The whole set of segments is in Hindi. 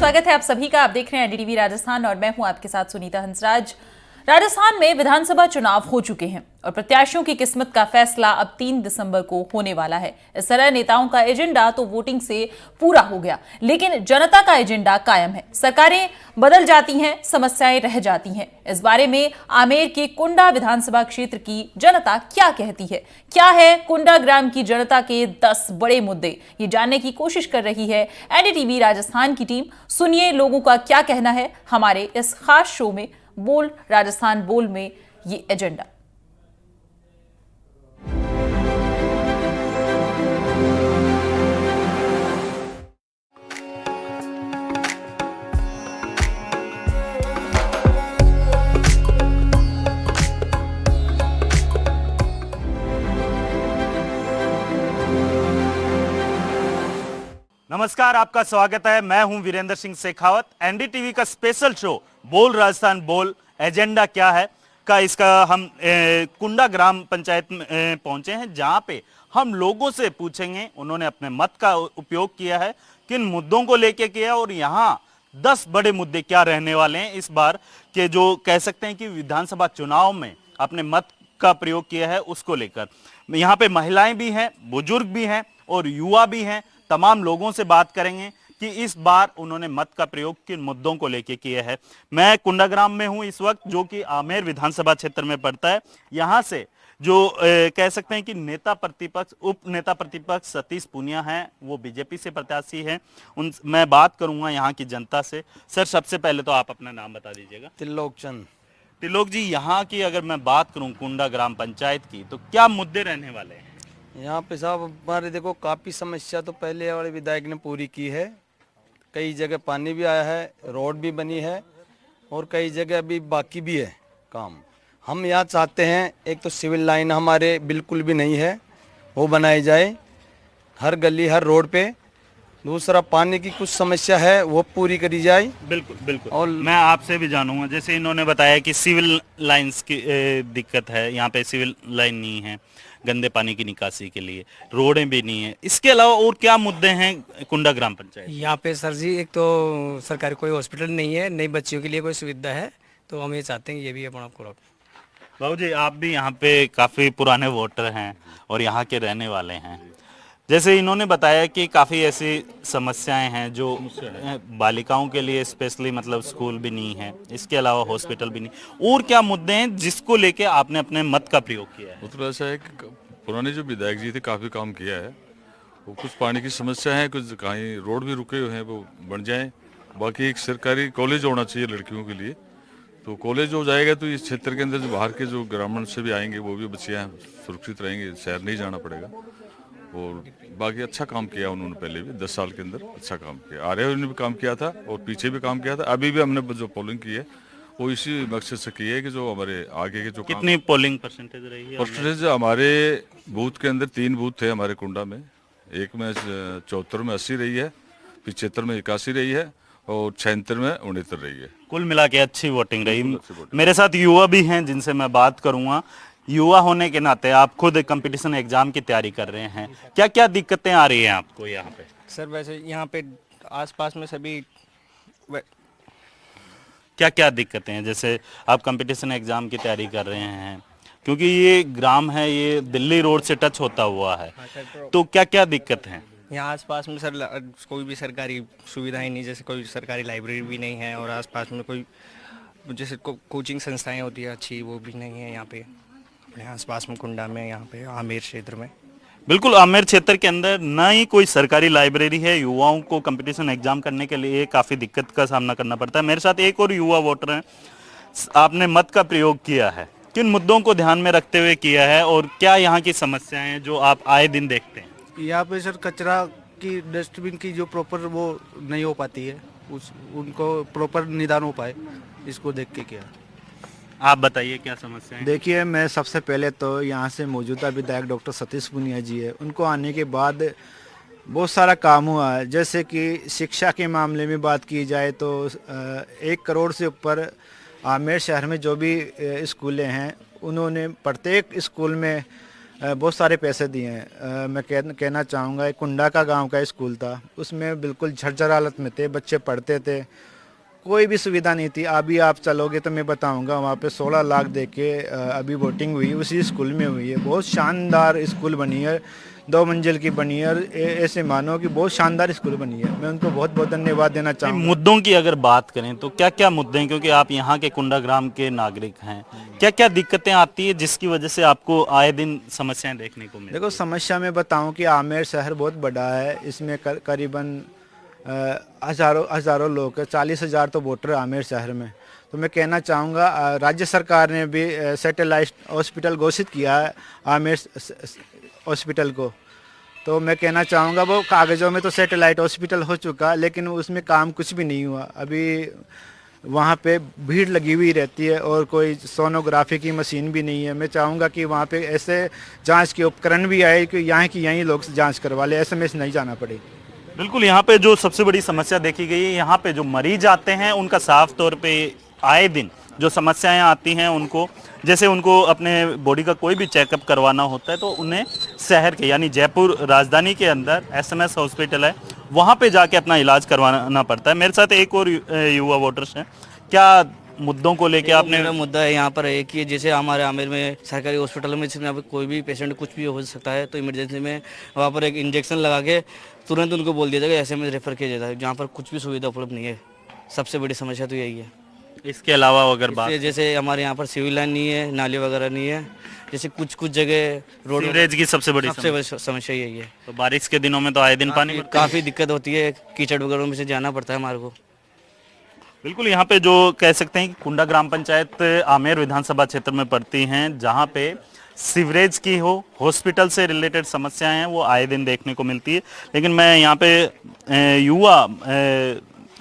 स्वागत है आप सभी का। आप देख रहे हैं एनडीटीवी राजस्थान और मैं हूं आपके साथ सुनीता हंसराज। राजस्थान में विधानसभा चुनाव हो चुके हैं और प्रत्याशियों की किस्मत का फैसला अब 3 दिसंबर को होने वाला है। इस तरह नेताओं का एजेंडा तो वोटिंग से पूरा हो गया, लेकिन जनता का एजेंडा कायम है। सरकारें बदल जाती हैं, समस्याएं रह जाती हैं। इस बारे में आमेर के कुंडा विधानसभा क्षेत्र की जनता क्या कहती है, क्या है कुंडा ग्राम की जनता के 10 बड़े मुद्दे, ये जानने की कोशिश कर रही है एनडीटीवी राजस्थान की टीम। सुनिए लोगों का क्या कहना है हमारे इस खास शो में बोल राजस्थान बोल में ये एजेंडा। नमस्कार, आपका स्वागत है। मैं हूं वीरेंद्र सिंह शेखावत। एनडीटीवी का स्पेशल शो बोल राजस्थान बोल एजेंडा क्या है का इसका हम कुंडा ग्राम पंचायत में पहुंचे हैं, जहां पे हम लोगों से पूछेंगे उन्होंने अपने मत का उपयोग किया है, किन मुद्दों को लेके किया और यहाँ 10 बड़े मुद्दे क्या रहने वाले हैं इस बार के, जो कह सकते हैं कि विधानसभा चुनाव में अपने मत का प्रयोग किया है उसको लेकर। यहाँ पे महिलाएं भी हैं, बुजुर्ग भी हैं और युवा भी हैं। तमाम लोगों से बात करेंगे कि इस बार उन्होंने मत का प्रयोग किन मुद्दों को लेकर किया है। मैं कुंडाग्राम में हूं इस वक्त, जो कि आमेर विधानसभा क्षेत्र में पड़ता है। यहां से जो कह सकते हैं कि नेता प्रतिपक्ष उप नेता प्रतिपक्ष सतीश पूनिया हैं, वो बीजेपी से प्रत्याशी हैं। उन मैं बात करूंगा यहाँ की जनता से। सर, सबसे पहले तो आप अपना नाम बता दीजिएगा। त्रिलोक चंद। त्रिलोक जी, यहाँ की अगर मैं बात करूँ कुंडा ग्राम पंचायत की, तो क्या मुद्दे रहने वाले हैं यहाँ पे साहब? हमारे देखो काफ़ी समस्या तो पहले वाले विधायक ने पूरी की है। कई जगह पानी भी आया है, रोड भी बनी है और कई जगह अभी बाकी भी है काम। हम यहाँ चाहते हैं एक तो सिविल लाइन हमारे बिल्कुल भी नहीं है, वो बनाई जाए हर गली हर रोड पे। दूसरा पानी की कुछ समस्या है, वो पूरी करी जाए। बिल्कुल बिल्कुल। और मैं आपसे भी जानूंगा, जैसे इन्होंने बताया कि सिविल लाइंस की दिक्कत है, यहाँ पे सिविल लाइन नहीं है गंदे पानी की निकासी के लिए, रोडें भी नहीं है। इसके अलावा और क्या मुद्दे हैं कुंडा ग्राम पंचायत? यहाँ पे सर जी एक तो सरकारी कोई हॉस्पिटल नहीं है, नई बच्चियों के लिए कोई सुविधा है, तो हम ये चाहते हैं ये भी अपना पूरा। बाबू जी, आप भी यहाँ पे काफी पुराने वोटर हैं और यहाँ के रहने वाले हैं। जैसे इन्होंने बताया कि काफ़ी ऐसी समस्याएं हैं जो बालिकाओं के लिए स्पेशली, मतलब स्कूल भी नहीं है, इसके अलावा हॉस्पिटल भी नहीं। और क्या मुद्दे हैं जिसको लेके आपने अपने मत का प्रयोग किया है? मतलब ऐसा है कि पुराने जो विधायक जी थे काफ़ी काम किया है। वो कुछ पानी की समस्या है, कुछ कहीं रोड भी रुके हुए हैं, वो बन जाएं। बाकी एक सरकारी कॉलेज होना चाहिए लड़कियों के लिए, तो कॉलेज हो जाएगा तो इस क्षेत्र के अंदर जो बाहर के जो ग्रामीण से भी आएंगे वो भी बच्चियाँ सुरक्षित रहेंगे, शहर नहीं जाना पड़ेगा। और बाकी अच्छा काम किया उन्होंने, पहले भी 10 साल के अंदर अच्छा काम किया। आर्य ने भी काम किया था और पीछे भी काम किया था। अभी भी हमने जो पोलिंग की है वो इसी मकसद से की है कि जो हमारे आगे के जो कितनी पोलिंग परसेंटेज रही है? परसेंटेज हमारे बूथ के अंदर 3 बूथ थे हमारे कुंडा में। एक में 74 में 80 रही है, 75 में 81 रही है और 76 में 69 रही है। कुल मिला के अच्छी वोटिंग रही। मेरे साथ युवा भी हैं जिनसे मैं बात करूंगा। युवा होने के नाते आप खुद कंपटीशन एग्जाम की तैयारी कर रहे हैं, क्या क्या दिक्कतें आ रही हैं आपको यहाँ पे? सर वैसे यहाँ पे आसपास में सभी क्या क्या दिक्कतें हैं? जैसे आप कंपटीशन एग्जाम की तैयारी कर रहे हैं, क्योंकि ये ग्राम है, ये दिल्ली रोड से टच होता हुआ है, तो क्या क्या दिक्कत है? यहाँ आसपास में सर कोई भी सरकारी सुविधाएं नहीं, जैसे कोई सरकारी लाइब्रेरी भी नहीं है और आसपास में कोई जैसे कोचिंग संस्थाएं होती है अच्छी, वो भी नहीं है यहाँ पे अपने आसपास में कुंडा में, यहाँ पे आमेर क्षेत्र में। बिल्कुल, आमेर क्षेत्र के अंदर ना ही कोई सरकारी लाइब्रेरी है। युवाओं को कंपटीशन एग्जाम करने के लिए काफ़ी दिक्कत का सामना करना पड़ता है। मेरे साथ एक और युवा वोटर हैं। आपने मत का प्रयोग किया है, किन मुद्दों को ध्यान में रखते हुए किया है और क्या यहाँ की समस्याएं हैं जो आप आए दिन देखते हैं? यहाँ पे सर कचरा की डस्टबिन की जो प्रॉपर वो नहीं हो पाती है, उनको प्रॉपर निदान हो पाए, इसको देख के किया। आप बताइए क्या समस्या है? देखिए, मैं सबसे पहले तो यहाँ से मौजूदा विधायक डॉक्टर सतीश पूनिया जी है, उनको आने के बाद बहुत सारा काम हुआ है। जैसे कि शिक्षा के मामले में बात की जाए तो 1 करोड़ से ऊपर आमेर शहर में जो भी स्कूलें हैं, उन्होंने प्रत्येक स्कूल में बहुत सारे पैसे दिए हैं। मैं कहना चाहूँगा, एक कुंडा का गांव का स्कूल था, उसमें बिल्कुल झरझर हालत में थे, बच्चे पढ़ते थे, कोई भी सुविधा नहीं थी। अभी आप चलोगे तो मैं बताऊंगा, वहाँ पे 16 लाख दे के अभी वोटिंग हुई, उसी स्कूल में हुई है। बहुत शानदार स्कूल बनी है, 2 मंजिल की बनी है, और ऐसे मानो कि बहुत शानदार स्कूल बनी है। मैं उनको बहुत बहुत धन्यवाद देना चाहूँगा। मुद्दों की अगर बात करें तो क्या क्या मुद्दे हैं, क्योंकि आप यहाँ के कुंडा ग्राम के नागरिक हैं, क्या क्या दिक्कतें आती है जिसकी वजह से आपको आए दिन समस्याएं देखने को मिलती देखो, समस्या में बताऊं कि आमेर शहर बहुत बड़ा है, इसमें करीबन हज़ारों लोग हैं, 40,000 तो वोटर आमेर शहर में। तो मैं कहना चाहूँगा, राज्य सरकार ने भी सैटेलाइट हॉस्पिटल घोषित किया है आमेर हॉस्पिटल को। तो मैं कहना चाहूँगा, वो कागज़ों में तो सैटेलाइट हॉस्पिटल हो चुका, लेकिन उसमें काम कुछ भी नहीं हुआ। अभी वहाँ पे भीड़ लगी हुई रहती है और कोई सोनोग्राफी की मशीन भी नहीं है। मैं चाहूँगा कि वहाँ पे ऐसे जांच के उपकरण भी आए कि यहाँ की यहीं लोग जांच करवा ले, SMS नहीं जाना पड़े। बिल्कुल, यहाँ पे जो सबसे बड़ी समस्या देखी गई है, यहाँ पे जो मरीज आते हैं उनका साफ तौर पे आए दिन जो समस्याएं आती हैं उनको, जैसे उनको अपने बॉडी का कोई भी चेकअप करवाना होता है तो उन्हें शहर के यानी जयपुर राजधानी के अंदर SMS हॉस्पिटल है, वहाँ पे जाके अपना इलाज करवाना पड़ता है। मेरे साथ एक और युवा वोटर्स हैं, क्या मुद्दों को लेके आपने? मेरा मुद्दा है यहाँ पर एक ही, जैसे हमारे आमेर में सरकारी हॉस्पिटल में जिसमें कोई भी पेशेंट कुछ भी हो सकता है, तो इमरजेंसी में वहाँ पर एक इंजेक्शन लगा के तुरंत उनको बोल दिया जाएगा, SMS रेफर किया जाता है, जहाँ पर कुछ भी सुविधा उपलब्ध नहीं है। सबसे बड़ी समस्या तो यही है। इसके अलावा अगर बात, जैसे हमारे यहाँ पर सिविल लाइन नहीं है, नाली वगैरह नहीं है, जैसे कुछ जगह रोड, सीवरेज की सबसे बड़ी समस्या यही है। तो बारिश के दिनों में तो आए दिन पानी काफ़ी दिक्कत होती है, कीचड़ वगैरह में से जाना पड़ता है हमारे को। बिल्कुल, यहाँ पे जो कह सकते हैं कि कुंडा ग्राम पंचायत आमेर विधानसभा क्षेत्र में पड़ती हैं, जहाँ पे सीवरेज की हो, हॉस्पिटल से रिलेटेड समस्याएं हैं, वो आए दिन देखने को मिलती है। लेकिन मैं यहाँ पे युवा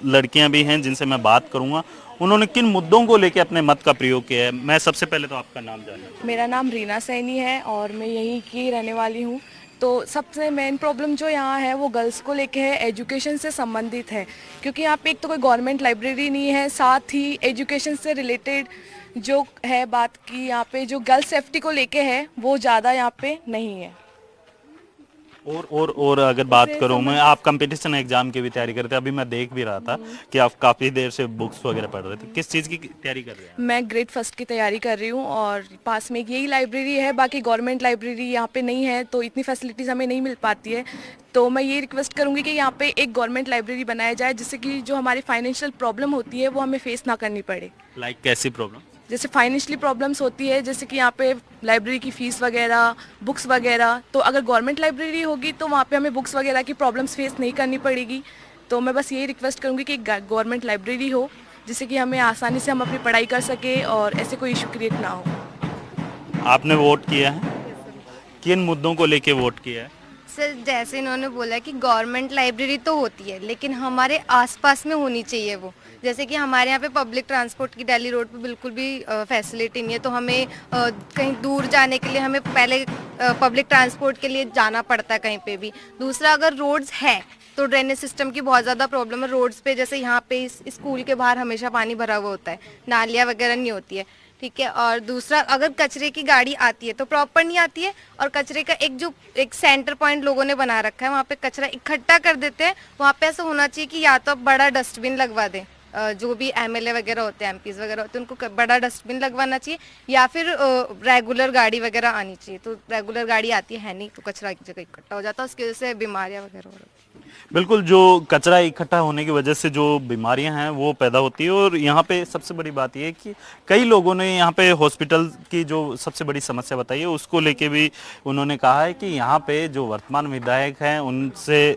लड़कियां भी हैं जिनसे मैं बात करूँगा, उन्होंने किन मुद्दों को लेकर अपने मत का प्रयोग किया है। मैं सबसे पहले तो आपका नाम जानना चाहूँगा। मेरा नाम रीना सैनी है और मैं यहीं की रहने वाली हूँ। तो सबसे मेन प्रॉब्लम जो यहाँ है वो गर्ल्स को लेके है, एजुकेशन से संबंधित है, क्योंकि यहाँ पे एक तो कोई गवर्नमेंट लाइब्रेरी नहीं है, साथ ही एजुकेशन से रिलेटेड जो है बात की यहाँ पे जो गर्ल्स सेफ्टी को लेके है वो ज़्यादा यहाँ पे नहीं है। और अगर बात करूं मैं, आप कंपटीशन एग्जाम की भी तैयारी करते हैं, अभी मैं देख भी रहा था कि आप काफ़ी देर से बुक्स वगैरह पढ़ रहे थे, किस चीज़ की तैयारी कर रहे हैं? मैं ग्रेड फर्स्ट की तैयारी कर रही हूँ और पास में यही लाइब्रेरी है, बाकी गवर्नमेंट लाइब्रेरी यहाँ पे नहीं है, तो इतनी फैसिलिटीज़ हमें नहीं मिल पाती है। तो मैं ये रिक्वेस्ट करूँगी कि यहाँ पे एक गवर्नमेंट लाइब्रेरी बनाया जाए, जिससे कि जो हमारी फाइनेंशियल प्रॉब्लम होती है वो हमें फेस ना करनी पड़े। लाइक कैसी प्रॉब्लम? जैसे फाइनेंशियली प्रॉब्लम्स होती है, जैसे कि यहाँ पे लाइब्रेरी की फ़ीस वगैरह, बुक्स वगैरह, तो अगर गवर्नमेंट लाइब्रेरी होगी तो वहाँ पे हमें बुक्स वगैरह की प्रॉब्लम्स फेस नहीं करनी पड़ेगी। तो मैं बस यही रिक्वेस्ट करूँगी कि गवर्नमेंट लाइब्रेरी हो, जिससे कि हमें आसानी से हम अपनी पढ़ाई कर सके और ऐसे कोई इशू क्रिएट ना हो। आपने वोट किया है, किन मुद्दों को लेके वोट किया है? सर, जैसे इन्होंने बोला कि गवर्नमेंट लाइब्रेरी तो होती है, लेकिन हमारे आसपास में होनी चाहिए वो। जैसे कि हमारे यहाँ पे पब्लिक ट्रांसपोर्ट की दिल्ली रोड पे बिल्कुल भी फैसिलिटी नहीं है, तो हमें कहीं दूर जाने के लिए हमें पहले पब्लिक ट्रांसपोर्ट के लिए जाना पड़ता है कहीं पे भी। दूसरा, अगर रोड्स है तो ड्रेनेज सिस्टम की बहुत ज़्यादा प्रॉब्लम है रोड्स पे। जैसे यहाँ पे स्कूल के बाहर हमेशा पानी भरा हुआ होता है, नालियाँ वगैरह नहीं होती है, ठीक है। और दूसरा, अगर कचरे की गाड़ी आती है तो प्रॉपर नहीं आती है, और कचरे का एक सेंटर पॉइंट लोगों ने बना रखा है, वहाँ पे कचरा इकट्ठा कर देते हैं। वहाँ पे ऐसा होना चाहिए कि या तो आप बड़ा डस्टबिन लगवा दें, जो भी MLA वगैरह होते हैं, MPs वगैरह होते हैं, उनको बड़ा डस्टबिन लगवाना चाहिए, या फिर रेगुलर गाड़ी वगैरह आनी चाहिए। तो रेगुलर गाड़ी आती है नहीं, तो कचरा एक जगह इकट्ठा हो जाता है, उसकी वजह से बीमारियाँ वगैरह हो रही हैं। बिल्कुल, जो कचरा इकट्ठा होने की वजह से जो बीमारियां हैं वो पैदा होती है। और यहाँ पे सबसे बड़ी बात यह है कि कई लोगों ने यहाँ पे हॉस्पिटल की जो सबसे बड़ी समस्या बताई है उसको लेके भी उन्होंने कहा है कि यहाँ पे जो वर्तमान विधायक हैं उनसे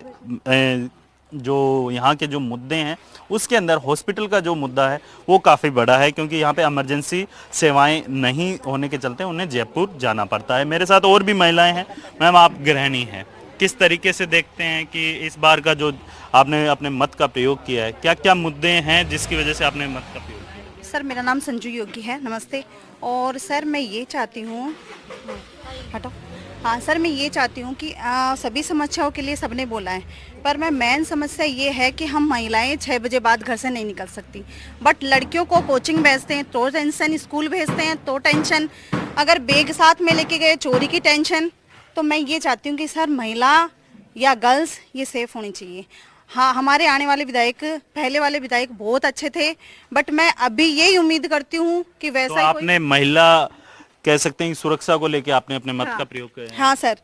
जो यहाँ के जो मुद्दे हैं उसके अंदर हॉस्पिटल का जो मुद्दा है वो काफ़ी बड़ा है, क्योंकि यहाँ पे इमरजेंसी सेवाएं नहीं होने के चलते उन्हें जयपुर जाना पड़ता है। मेरे साथ और भी महिलाएं हैं। मैम, आप गृहिणी हैं, किस तरीके से देखते हैं कि इस बार का जो आपने अपने मत का प्रयोग किया है, क्या क्या मुद्दे हैं जिसकी वजह से आपने मत का प्रयोग किया? सर, मेरा नाम संजू योगी है, नमस्ते। और सर मैं ये चाहती हूँ, हटो, हाँ सर, मैं ये चाहती हूँ कि सभी समस्याओं के लिए सबने बोला है, पर मैं मेन समस्या ये है कि हम महिलाएं 6 बजे बाद घर से नहीं निकल सकती, बट लड़कियों को कोचिंग भेजते हैं तो टेंशन, स्कूल भेजते हैं तो टेंशन, अगर बैग साथ में लेके गए, चोरी की टेंशन, तो मैं ये चाहती हूँ कि सर महिला या गर्ल्स ये सेफ होनी चाहिए। हाँ, हमारे आने वाले विधायक, पहले वाले विधायक बहुत अच्छे थे, बट मैं अभी यही उम्मीद करती हूँ कि वैसा तो ही आपने महिला कह सकते हैं कि सुरक्षा को लेके आपने अपने मत का प्रयोग किया है। हाँ सर,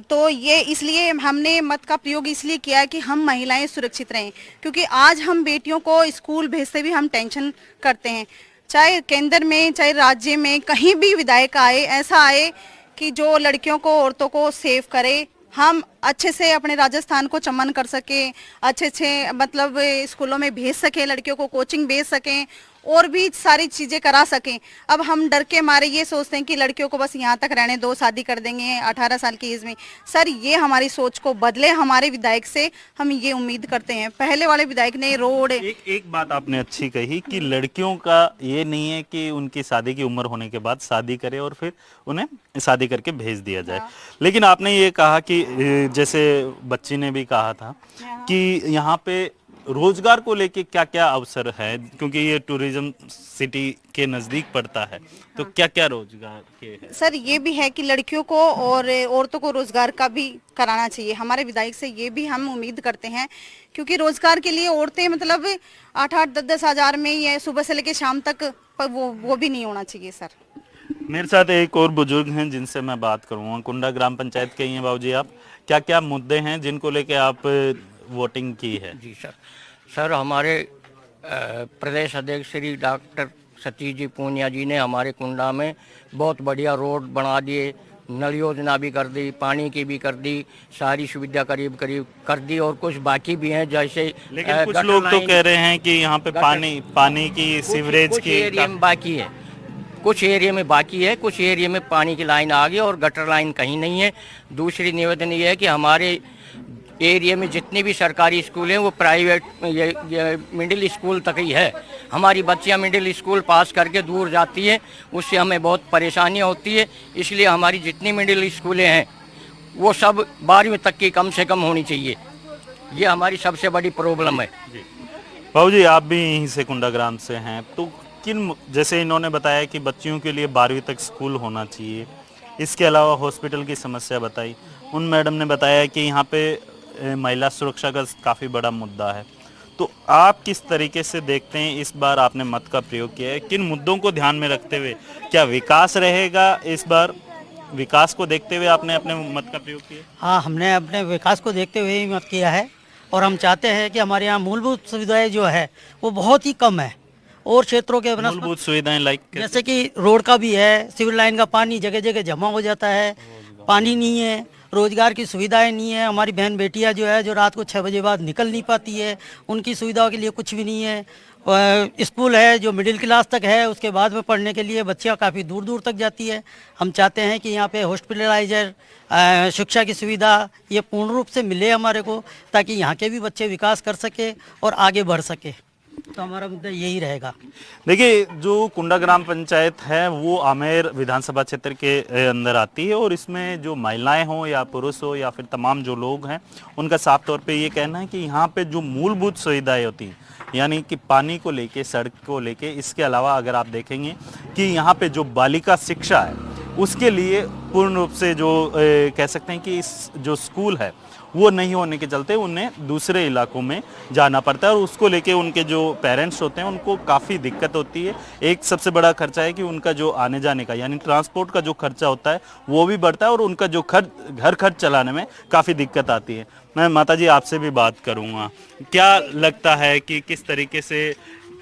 तो ये इसलिए हमने मत का प्रयोग इसलिए किया है कि हम महिलाएं सुरक्षित रहें, क्योंकि आज हम बेटियों को स्कूल भेजते भी हम टेंशन करते हैं, चाहे केंद्र में चाहे राज्य में कहीं भी विधायक आए, ऐसा आए कि जो लड़कियों को, औरतों को सेव करे, हम अच्छे से अपने राजस्थान को चमन कर सके, अच्छे से मतलब स्कूलों में भेज सकें, लड़कियों को कोचिंग भेज सकें और भी सारी चीज़ें करा सकें। अब हम डर के मारे ये सोचते हैं कि लड़कियों को बस यहाँ तक रहने दो, शादी कर देंगे 18 साल की एज में। सर, ये हमारी सोच को बदले, हमारे विधायक से हम ये उम्मीद करते हैं। पहले वाले विधायक ने रोड एक बात आपने अच्छी कही कि लड़कियों का ये नहीं है कि उनकी शादी की उम्र होने के बाद शादी करे और फिर उन्हें शादी करके भेज दिया जाए। लेकिन आपने ये कहा कि जैसे बच्ची ने भी कहा था कि यहाँ पे रोजगार को लेके क्या क्या अवसर है, क्योंकि ये टूरिज्म सिटी के नजदीक पड़ता है, तो क्या क्या रोजगार के है? सर, ये भी है कि लड़कियों को और औरतों को रोजगार का भी कराना चाहिए। हमारे विधायक से ये भी हम उम्मीद करते हैं, क्योंकि रोजगार के लिए औरतें मतलब 8-8, 10-10 हजार में ही सुबह से लेकर शाम तक, पर वो भी नहीं होना चाहिए सर। मेरे साथ एक और बुजुर्ग हैं जिनसे मैं बात करूंगा। कुंडा ग्राम पंचायत के ही हैं बाबूजी आप, क्या क्या मुद्दे हैं जिनको लेके आप वोटिंग की है? जी सर, हमारे प्रदेश अध्यक्ष श्री डॉक्टर सतीश जी पूनिया जी ने हमारे कुंडा में बहुत बढ़िया रोड बना दिए, नल योजना भी कर दी, पानी की भी कर दी, सारी सुविधा करीब करीब कर दी और कुछ बाकी भी हैं। जैसे लेकिन कुछ लोग तो कह रहे हैं कि यहाँ पे पानी की, सीवरेज की एरिया में बाकी है, कुछ एरिया में बाकी है, कुछ एरिया में पानी की लाइन आ गई और गटर लाइन कहीं नहीं है। दूसरी निवेदन ये है कि हमारे एरिया में जितने भी सरकारी स्कूल हैं वो प्राइवेट ये मिडिल स्कूल तक ही है। हमारी बच्चियां मिडिल स्कूल पास करके दूर जाती हैं, उससे हमें बहुत परेशानियां होती है। इसलिए हमारी जितनी मिडिल स्कूलें हैं वो सब 12वीं तक की कम से कम होनी चाहिए। ये हमारी सबसे बड़ी प्रॉब्लम है। बाबूजी, आप भी यहीं से कुंडा ग्राम से हैं, तो किन, जैसे इन्होंने बताया कि बच्चियों के लिए 12वीं तक स्कूल होना चाहिए, इसके अलावा हॉस्पिटल की समस्या बताई, उन मैडम ने बताया कि यहाँ पे महिला सुरक्षा का काफ़ी बड़ा मुद्दा है। तो आप किस तरीके से देखते हैं, इस बार आपने मत का प्रयोग किया है, किन मुद्दों को ध्यान में रखते हुए, क्या विकास रहेगा इस बार, विकास को देखते हुए आपने अपने मत का प्रयोग किया? हाँ, हमने अपने विकास को देखते हुए ही मत किया है और हम चाहते हैं कि हमारे यहाँ मूलभूत सुविधाएं जो है वो बहुत ही कम है और क्षेत्रों के मूलभूत सुविधाएं लाइक जैसे कि रोड का भी है, सिविल लाइन का पानी जगह जगह जमा हो जाता है, पानी नहीं है, रोजगार की सुविधाएं नहीं है। हमारी बहन बेटियां जो है जो रात को 6 बजे बाद निकल नहीं पाती है, उनकी सुविधाओं के लिए कुछ भी नहीं है। स्कूल है जो मिडिल क्लास तक है, उसके बाद में पढ़ने के लिए बच्चियां काफ़ी दूर दूर तक जाती है। हम चाहते हैं कि यहाँ पे हॉस्पिटलाइजर, शिक्षा की सुविधा ये पूर्ण रूप से मिले हमारे को, ताकि यहाँ के भी बच्चे विकास कर सके और आगे बढ़ सके। तो हमारा मुद्दा यही रहेगा। देखिए, जो कुंडा ग्राम पंचायत है वो आमेर विधानसभा क्षेत्र के अंदर आती है और इसमें जो महिलाएं हों या पुरुष हो या फिर तमाम जो लोग हैं, उनका साफ तौर पे ये कहना है कि यहाँ पे जो मूलभूत सुविधाएं होती हैं, यानी कि पानी को लेके, सड़क को लेके, इसके अलावा अगर आप देखेंगे कि यहाँ पे जो बालिका शिक्षा है उसके लिए पूर्ण रूप से जो कह सकते हैं कि इस जो स्कूल है वो नहीं होने के चलते उन्हें दूसरे इलाकों में जाना पड़ता है और उसको लेके उनके जो पेरेंट्स होते हैं उनको काफ़ी दिक्कत होती है। एक सबसे बड़ा खर्चा है कि उनका जो आने जाने का यानी ट्रांसपोर्ट का जो खर्चा होता है वो भी बढ़ता है और उनका जो घर खर्च चलाने में काफ़ी दिक्कत आती है। मैं माताजी आपसे भी बात करूँगा, क्या लगता है कि किस तरीके से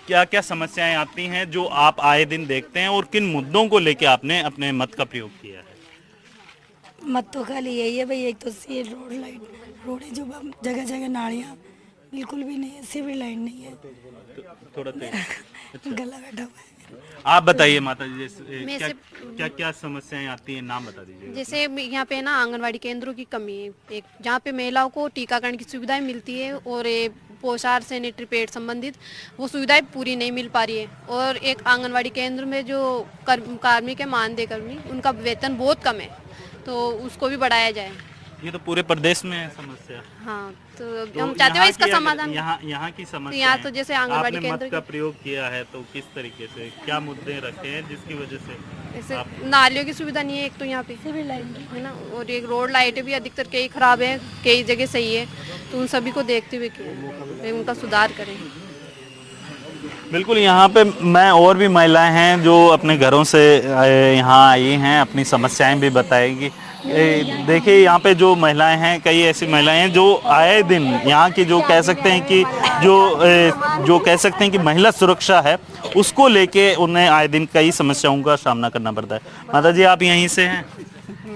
क्या क्या समस्याएं आती हैं जो आप आए दिन देखते हैं और किन मुद्दों को लेके आपने अपने मत का प्रयोग किया है? मत तो खाली यही है भाई, एक तो सी रोड लाइट, रोड जो जगह जगह नालियाँ बिल्कुल भी नहीं है, सिविल लाइन नहीं है, थोड़ा गला बैठा हुआ है। आप बताइए माता जी, क्या क्या समस्याएं आती हैं, नाम बता दीजिए। जैसे यहाँ पे ना आंगनवाड़ी केंद्रों की कमी है, एक जहाँ पे महिलाओं को टीकाकरण की सुविधाएं मिलती है और पोषाहार सैनिटरी पैड संबंधित वो सुविधाएं पूरी नहीं मिल पा रही है। और एक आंगनवाड़ी केंद्र में जो कार्मिक है, मानदेय कर्मी, उनका वेतन बहुत कम है, तो उसको भी बढ़ाया जाए। ये तो पूरे प्रदेश में है समस्या। हाँ, तो हम चाहते हैं इसका समाधान। यहाँ की समस्या यहाँ तो जैसे आंगनबाड़ी आपने मत केंद्र का प्रयोग किया है, तो किस तरीके से क्या मुद्दे रखे हैं जिसकी वजह से ऐसे नालियों की सुविधा नहीं है एक तो यहाँ पे सिविल लाइन है ना, और एक रोड लाइटें भी अधिकतर कई खराब है, कई जगह सही है, तो उन सभी को देखते हुए किया उनका सुधार करें। बिल्कुल, यहाँ पे मैं और भी महिलाएं हैं जो अपने घरों से यहाँ आई हैं, अपनी समस्याएं भी बताएंगी। देखिए यहाँ पे जो महिलाएं हैं, कई ऐसी महिलाएं हैं जो आए दिन यहाँ की जो कह सकते हैं कि जो कह सकते हैं कि महिला सुरक्षा है, उसको लेके उन्हें आए दिन कई समस्याओं का सामना करना पड़ता है। माता जी, आप यहीं से हैं?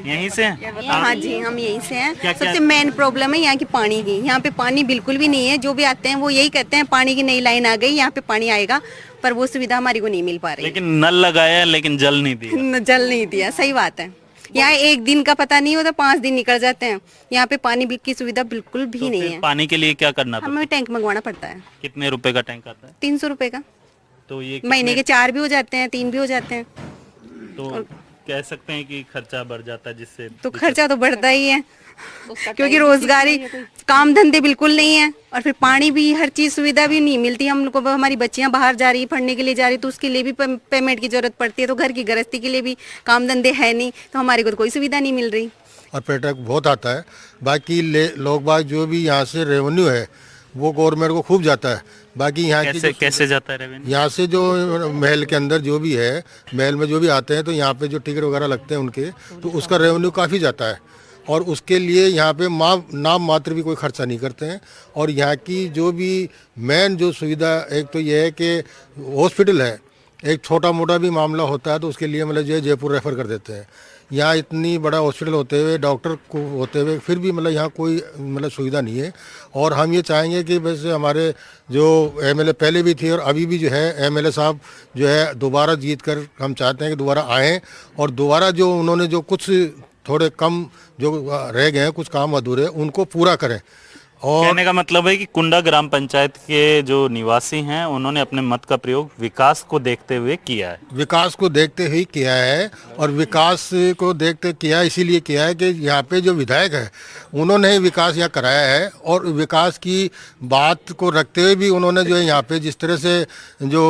यहीं से हैं? हाँ जी, हम यहीं से हैं। क्या सबसे मेन प्रॉब्लम है यहाँ की पानी की। यहाँ पे पानी बिल्कुल भी नहीं है। जो भी आते हैं वो यही कहते हैं पानी की नई लाइन आ गई, यहाँ पे पानी आएगा, पर वो सुविधा हमारी को नहीं मिल पा रही। लेकिन नल लगाया लेकिन जल नहीं दिया। जल नहीं दिया, सही बात है। यहाँ एक दिन का पता नहीं होता, 5 दिन निकल जाते हैं। यहाँ पे पानी की सुविधा बिल्कुल भी नहीं है। पानी के लिए क्या करना पड़ता है? हमें टैंक मंगवाना पड़ता है। कितने रुपए का टैंक आता है? 300 रुपए का। तो ये महीने के 4 भी हो जाते हैं, 3 भी हो जाते हैं। तो कह सकते हैं कि खर्चा बढ़ जाता है, जिससे तो खर्चा तो बढ़ता ही है, क्योंकि रोजगारी काम धंधे बिल्कुल नहीं है, और फिर पानी भी, हर चीज सुविधा भी नहीं मिलती। हम लोग को, हमारी बच्चियां बाहर जा रही है, पढ़ने के लिए जा रही, तो उसके लिए भी पेमेंट की जरूरत पड़ती है। तो घर की गृहस्थी के लिए भी काम धंधे है नहीं, तो हमारे को तो कोई सुविधा नहीं मिल रही। और पर्यटक बहुत आता है। बाकी लोग बाग जो भी यहाँ से रेवेन्यू है वो गवर्नमेंट को खूब जाता है। बाकी यहाँ की कैसे जाता है रेवेन्यू? यहाँ से जो महल के अंदर जो भी है, महल में जो भी आते हैं, तो यहाँ पे जो टिकट वगैरह लगते हैं उनके, तो उसका रेवेन्यू काफ़ी जाता है। और उसके लिए यहाँ पे नाम मात्र भी कोई खर्चा नहीं करते हैं। और यहाँ की जो भी मेन जो सुविधा, एक तो ये है कि हॉस्पिटल है, एक छोटा मोटा भी मामला होता है तो उसके लिए मतलब जो है जयपुर रेफ़र कर देते हैं। यहाँ इतनी बड़ा हॉस्पिटल होते हुए, डॉक्टर को होते हुए, फिर भी मतलब यहाँ कोई मतलब सुविधा नहीं है। और हम ये चाहेंगे कि वैसे हमारे जो एमएलए पहले भी थे और अभी भी जो है एमएलए साहब जो है दोबारा जीत कर, हम चाहते हैं कि दोबारा आएँ और दोबारा जो उन्होंने जो कुछ थोड़े कम जो रह गए हैं, कुछ काम अधूरे, उनको पूरा करें। और कहने का मतलब है कि कुंडा ग्राम पंचायत के जो निवासी हैं, उन्होंने अपने मत का प्रयोग विकास को देखते हुए किया है। विकास को देखते हुए किया है, और विकास को देखते किया इसीलिए किया है कि यहाँ पे जो विधायक है उन्होंने ही विकास यहाँ कराया है। और विकास की बात को रखते हुए भी उन्होंने जो है यहाँ पे जिस तरह से जो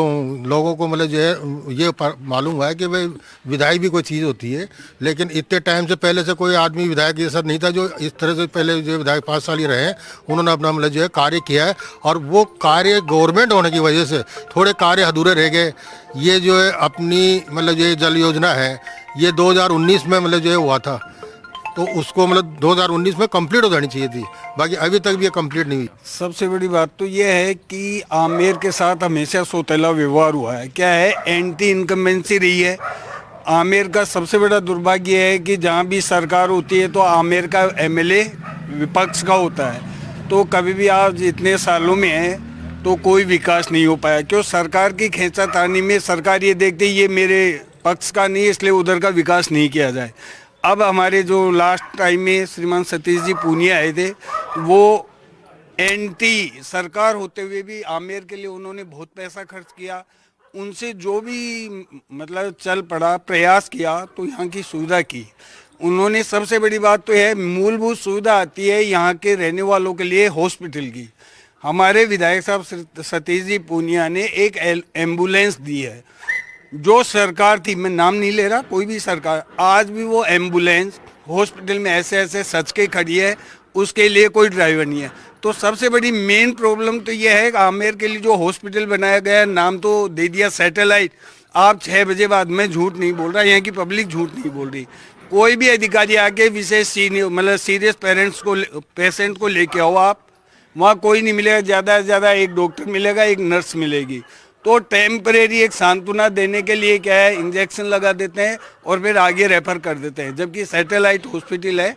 लोगों को मतलब जो है ये मालूम हुआ है कि भाई विधायक भी कोई चीज़ होती है, लेकिन इतने टाइम से पहले से कोई आदमी विधायक ये सब नहीं था जो इस तरह से पहले जो विधायक 5 साल ही रहे, उन्होंने अपना मतलब जो है कार्य किया है। और वो कार्य गवर्नमेंट होने की वजह से थोड़े कार्य अधूरे रह गए। ये जो है अपनी मतलब ये जल योजना है, ये 2019 में मतलब जो है हुआ था, तो उसको मतलब 2019 में कंप्लीट हो जानी चाहिए थी, बाकी अभी तक भी ये कंप्लीट नहीं हुई। सबसे बड़ी बात तो ये है कि आमेर के साथ हमेशा सौतेला व्यवहार हुआ है। क्या है, एंटी इनकम्बेंसी रही है। आमेर का सबसे बड़ा दुर्भाग्य है कि जहाँ भी सरकार होती है तो आमेर का एमएलए विपक्ष का होता है। तो कभी भी आप इतने सालों में हैं तो कोई विकास नहीं हो पाया, क्यों? सरकार की खींचातानी में सरकार ये देखती है ये मेरे पक्ष का नहीं है, इसलिए उधर का विकास नहीं किया जाए। अब हमारे जो लास्ट टाइम में श्रीमान सतीश जी पूनिया आए थे, वो एंटी सरकार होते हुए भी आमेर के लिए उन्होंने बहुत पैसा खर्च किया। उनसे जो भी मतलब चल पड़ा, प्रयास किया, तो यहाँ की सुविधा की उन्होंने। सबसे बड़ी बात तो है, मूलभूत सुविधा आती है यहाँ के रहने वालों के लिए हॉस्पिटल की। हमारे विधायक साहब सतीश जी पूनिया ने एक एम्बुलेंस दी है, जो सरकार थी, मैं नाम नहीं ले रहा, कोई भी सरकार, आज भी वो एम्बुलेंस हॉस्पिटल में ऐसे ऐसे सच के खड़ी है, उसके लिए कोई ड्राइवर नहीं है। तो सबसे बड़ी मेन प्रॉब्लम तो ये है कि आमेर के लिए जो हॉस्पिटल बनाया गया है, नाम तो दे दिया सैटेलाइट। आप 6 बजे बाद, मैं झूठ नहीं बोल रहा, यहाँ की पब्लिक झूठ नहीं बोल रही, कोई भी अधिकारी आके विशेष मतलब सीरियस पेशेंट को लेके आओ, आप वहाँ कोई नहीं मिलेगा, ज़्यादा से ज़्यादा एक डॉक्टर मिलेगा, एक नर्स मिलेगी। तो टेम्परेरी एक सांत्वना देने के लिए क्या है, इंजेक्शन लगा देते हैं और फिर आगे रेफर कर देते हैं, जबकि सैटेलाइट हॉस्पिटल है।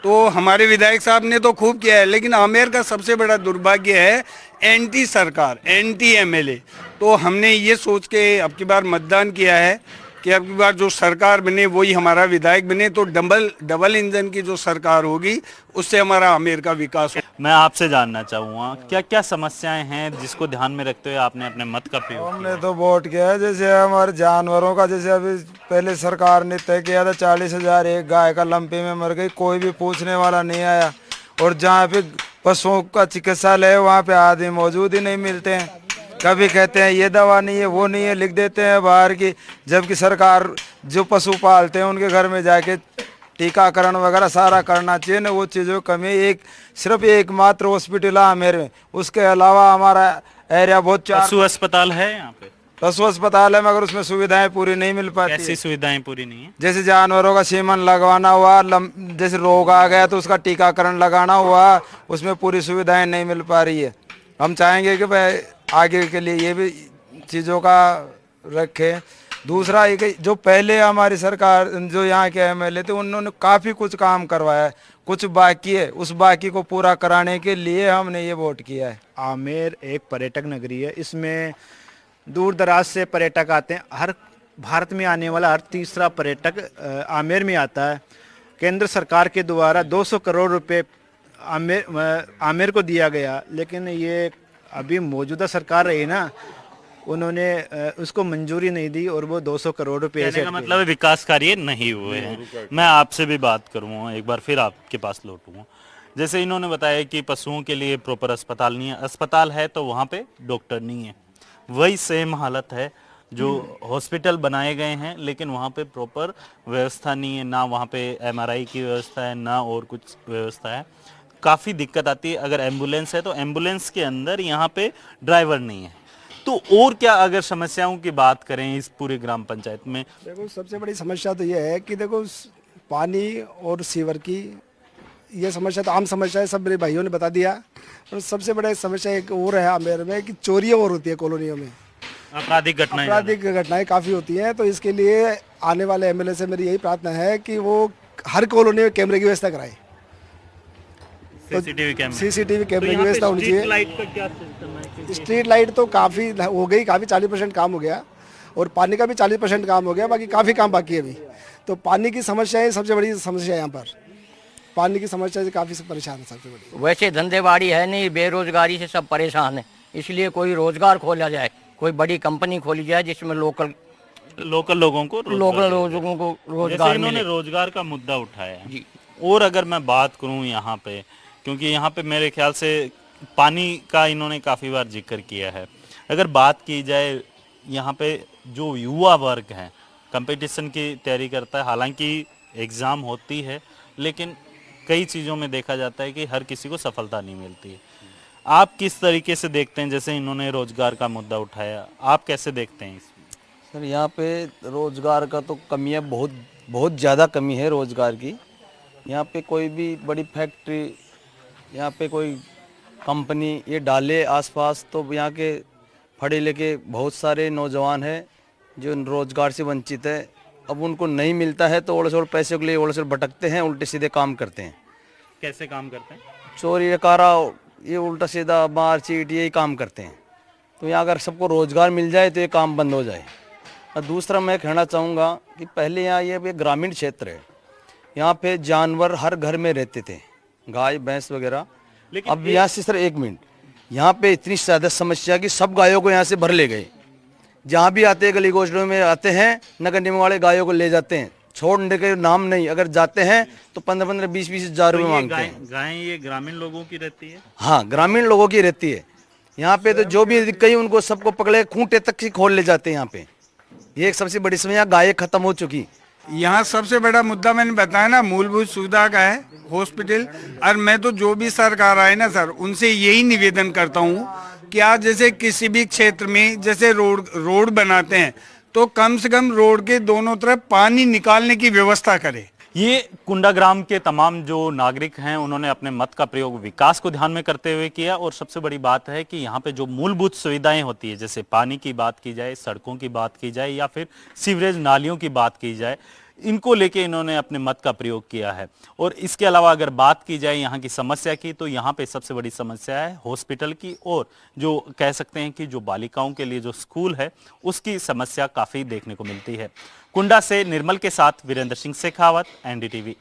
तो हमारे विधायक साहब ने तो खूब किया है, लेकिन आमेर का सबसे बड़ा दुर्भाग्य है एंटी सरकार, एंटी एमएलए। तो हमने ये सोच के अब की बार मतदान किया है कि अब की बार जो सरकार बने वही हमारा विधायक बने, तो डबल इंजन की जो सरकार होगी उससे हमारा आमेर का विकास हो। मैं आपसे जानना चाहूँगा क्या क्या समस्याएं हैं जिसको ध्यान में रखते हुए आपने अपने मत का प्रयोग किया? हमने तो वोट किया है, जैसे हमारे जानवरों का, जैसे अभी पहले सरकार ने तय किया था 40,000 एक गाय का लंपी में मर गई, कोई भी पूछने वाला नहीं आया। और जहाँ पे पशुओं का चिकित्सालय है वहाँ पे आदमी मौजूद ही नहीं मिलते हैं। कभी कहते हैं ये दवा नहीं है, वो नहीं है, लिख देते हैं बाहर की, जबकि सरकार जो पशु पालते हैं उनके घर में जाके टीकाकरण वगैरह सारा करना चाहिए ना। वो चीज़ों की कमी सिर्फ एकमात्र हॉस्पिटल है आमेर में, उसके अलावा हमारा एरिया बहुत पशु अस्पताल है यहाँ पे? पशु अस्पताल है मगर उसमें सुविधाएं पूरी नहीं मिल पाती। कैसी सुविधाएं पूरी नहीं है? जैसे जानवरों का सीमन लगवाना हुआ, जैसे रोग आ गया तो उसका टीकाकरण लगाना हुआ, उसमें पूरी सुविधाएं नहीं मिल पा रही है। हम चाहेंगे कि भाई आगे के लिए ये भी चीज़ों का रखें। दूसरा ये कि जो पहले हमारी सरकार, जो यहाँ के एमएलए थे, उन्होंने काफ़ी कुछ काम करवाया है, कुछ बाकी है, उस बाकी को पूरा कराने के लिए हमने ये वोट किया है। आमेर एक पर्यटक नगरी है, इसमें दूर दराज से पर्यटक आते हैं। हर भारत में आने वाला हर तीसरा पर्यटक आमेर में आता है। केंद्र सरकार के द्वारा 200 करोड़ रुपए आमेर को दिया गया, लेकिन ये अभी मौजूदा सरकार रही ना, उन्होंने उसको मंजूरी नहीं दी और वो 200 करोड़ रुपए कहने का मतलब है विकास कार्य नहीं हुए हैं। मैं आपसे भी बात करूँगा, एक बार फिर आपके पास लौटूंगा। जैसे इन्होंने बताया कि पशुओं के लिए प्रॉपर अस्पताल नहीं है, अस्पताल है तो वहाँ पे डॉक्टर नहीं है। वही सेम हालत है, जो हॉस्पिटल बनाए गए हैं लेकिन वहाँ पे प्रॉपर व्यवस्था नहीं है, ना वहाँ पे एमआरआई की व्यवस्था है, ना और कुछ व्यवस्था है। काफ़ी दिक्कत आती है। अगर एम्बुलेंस है तो एम्बुलेंस के अंदर यहाँ पे ड्राइवर नहीं है। तो और क्या अगर समस्याओं की बात करें इस पूरे ग्राम पंचायत में? देखो सबसे बड़ी समस्या तो ये है कि देखो पानी और सीवर की ये समस्या तो आम समस्या है, सब मेरे भाइयों ने बता दिया। और सबसे बड़ी समस्या एक और है आमेर में कि चोरियाँ और होती है कॉलोनियों में, आपराधिक घटनाएं काफ़ी होती हैं। तो इसके लिए आने वाले एमएलए से मेरी यही प्रार्थना है कि वो हर कॉलोनी में कैमरे की व्यवस्था कराए, सीसीटीवी कैमरे की व्यवस्था होनी चाहिए। लाइट का क्या सिस्टम है? स्ट्रीट लाइट तो काफ़ी हो गई, काफ़ी 40% काम हो गया, और पानी का भी 40% काम हो गया, बाकी काफ़ी काम बाकी है अभी। तो पानी की समस्या है, सबसे बड़ी समस्या है यहाँ पर, पानी की समस्या से काफ़ी परेशान है सबसे बड़ी। वैसे धंधेबाड़ी है नहीं, बेरोजगारी से सब परेशान है, इसलिए कोई रोजगार खोला जाए, कोई बड़ी कंपनी खोली जाए जिसमें लोकल लोगों को रोजगार इन्होंने रोजगार का मुद्दा उठाया है। और अगर मैं बात करूं यहाँ पे, क्योंकि यहाँ पे मेरे ख्याल से पानी का इन्होंने काफ़ी बार जिक्र किया है, अगर बात की जाए यहाँ पे जो युवा वर्ग है कंपटीशन की तैयारी करता है, हालांकि एग्ज़ाम होती है लेकिन कई चीज़ों में देखा जाता है कि हर किसी को सफलता नहीं मिलती है। आप किस तरीके से देखते हैं? जैसे इन्होंने रोजगार का मुद्दा उठाया, आप कैसे देखते हैं इसमें? सर यहाँ पे रोजगार का तो कमी है, बहुत ज़्यादा कमी है रोजगार की। यहाँ पे कोई भी बड़ी फैक्ट्री, यहाँ पे कोई कंपनी ये डाले आसपास, तो यहाँ के पढ़े लिखे बहुत सारे नौजवान हैं जो रोजगार से वंचित है। अब उनको नहीं मिलता है तो ओड़ पैसे के लिए ओड़ भटकते हैं, उल्टे सीधे काम करते हैं। कैसे काम करते हैं? चोरी डकारा, ये उल्टा सीधा मार चीट यही काम करते हैं। तो यहाँ अगर सबको रोजगार मिल जाए तो ये काम बंद हो जाए। और दूसरा मैं कहना चाहूँगा कि पहले यहाँ ये ग्रामीण क्षेत्र है, यहाँ पे जानवर हर घर में रहते थे, गाय भैंस वगैरह। अब यहाँ से सर एक मिनट, यहाँ पे इतनी ज़्यादा समस्या कि सब गायों को यहाँ से भर ले गए। जहाँ भी आते हैं गली गोचरों में आते हैं, नगर निगम वाले गायों को ले जाते हैं, छोड़ने के नाम नहीं। अगर जाते हैं तो 15-15, 20-20 हज़ार रुपये मांगते हैं। गायें ये ग्रामीण लोगों की रहती है? हाँ, ग्रामीण लोगों की रहती है। यहाँ पे तो जो भी कहीं उनको सबको पकड़े खूंटे तक से खोल ले जाते हैं यहाँ पे। ये एक सबसे बड़ी समस्या, गायें खत्म हो चुकी। यहाँ सबसे बड़ा मुद्दा मैंने बताया ना, मूलभूत सुविधा का है, हॉस्पिटल। और मैं तो जो भी सरकार आए ना सर, उनसे यही निवेदन करता हूँ कि आज जैसे किसी भी क्षेत्र में जैसे रोड बनाते हैं तो कम से कम रोड के दोनों तरफ पानी निकालने की व्यवस्था करें। ये कुंडा ग्राम के तमाम जो नागरिक हैं उन्होंने अपने मत का प्रयोग विकास को ध्यान में करते हुए किया। और सबसे बड़ी बात है कि यहाँ पे जो मूलभूत सुविधाएं होती है, जैसे पानी की बात की जाए, सड़कों की बात की जाए या फिर सीवरेज नालियों की बात की जाए, इनको लेके इन्होंने अपने मत का प्रयोग किया है। और इसके अलावा अगर बात की जाए यहाँ की समस्या की, तो यहाँ पे सबसे बड़ी समस्या है हॉस्पिटल की, और जो कह सकते हैं कि जो बालिकाओं के लिए जो स्कूल है उसकी समस्या काफ़ी देखने को मिलती है। कुंडा से निर्मल के साथ वीरेंद्र सिंह शेखावत, NDTV।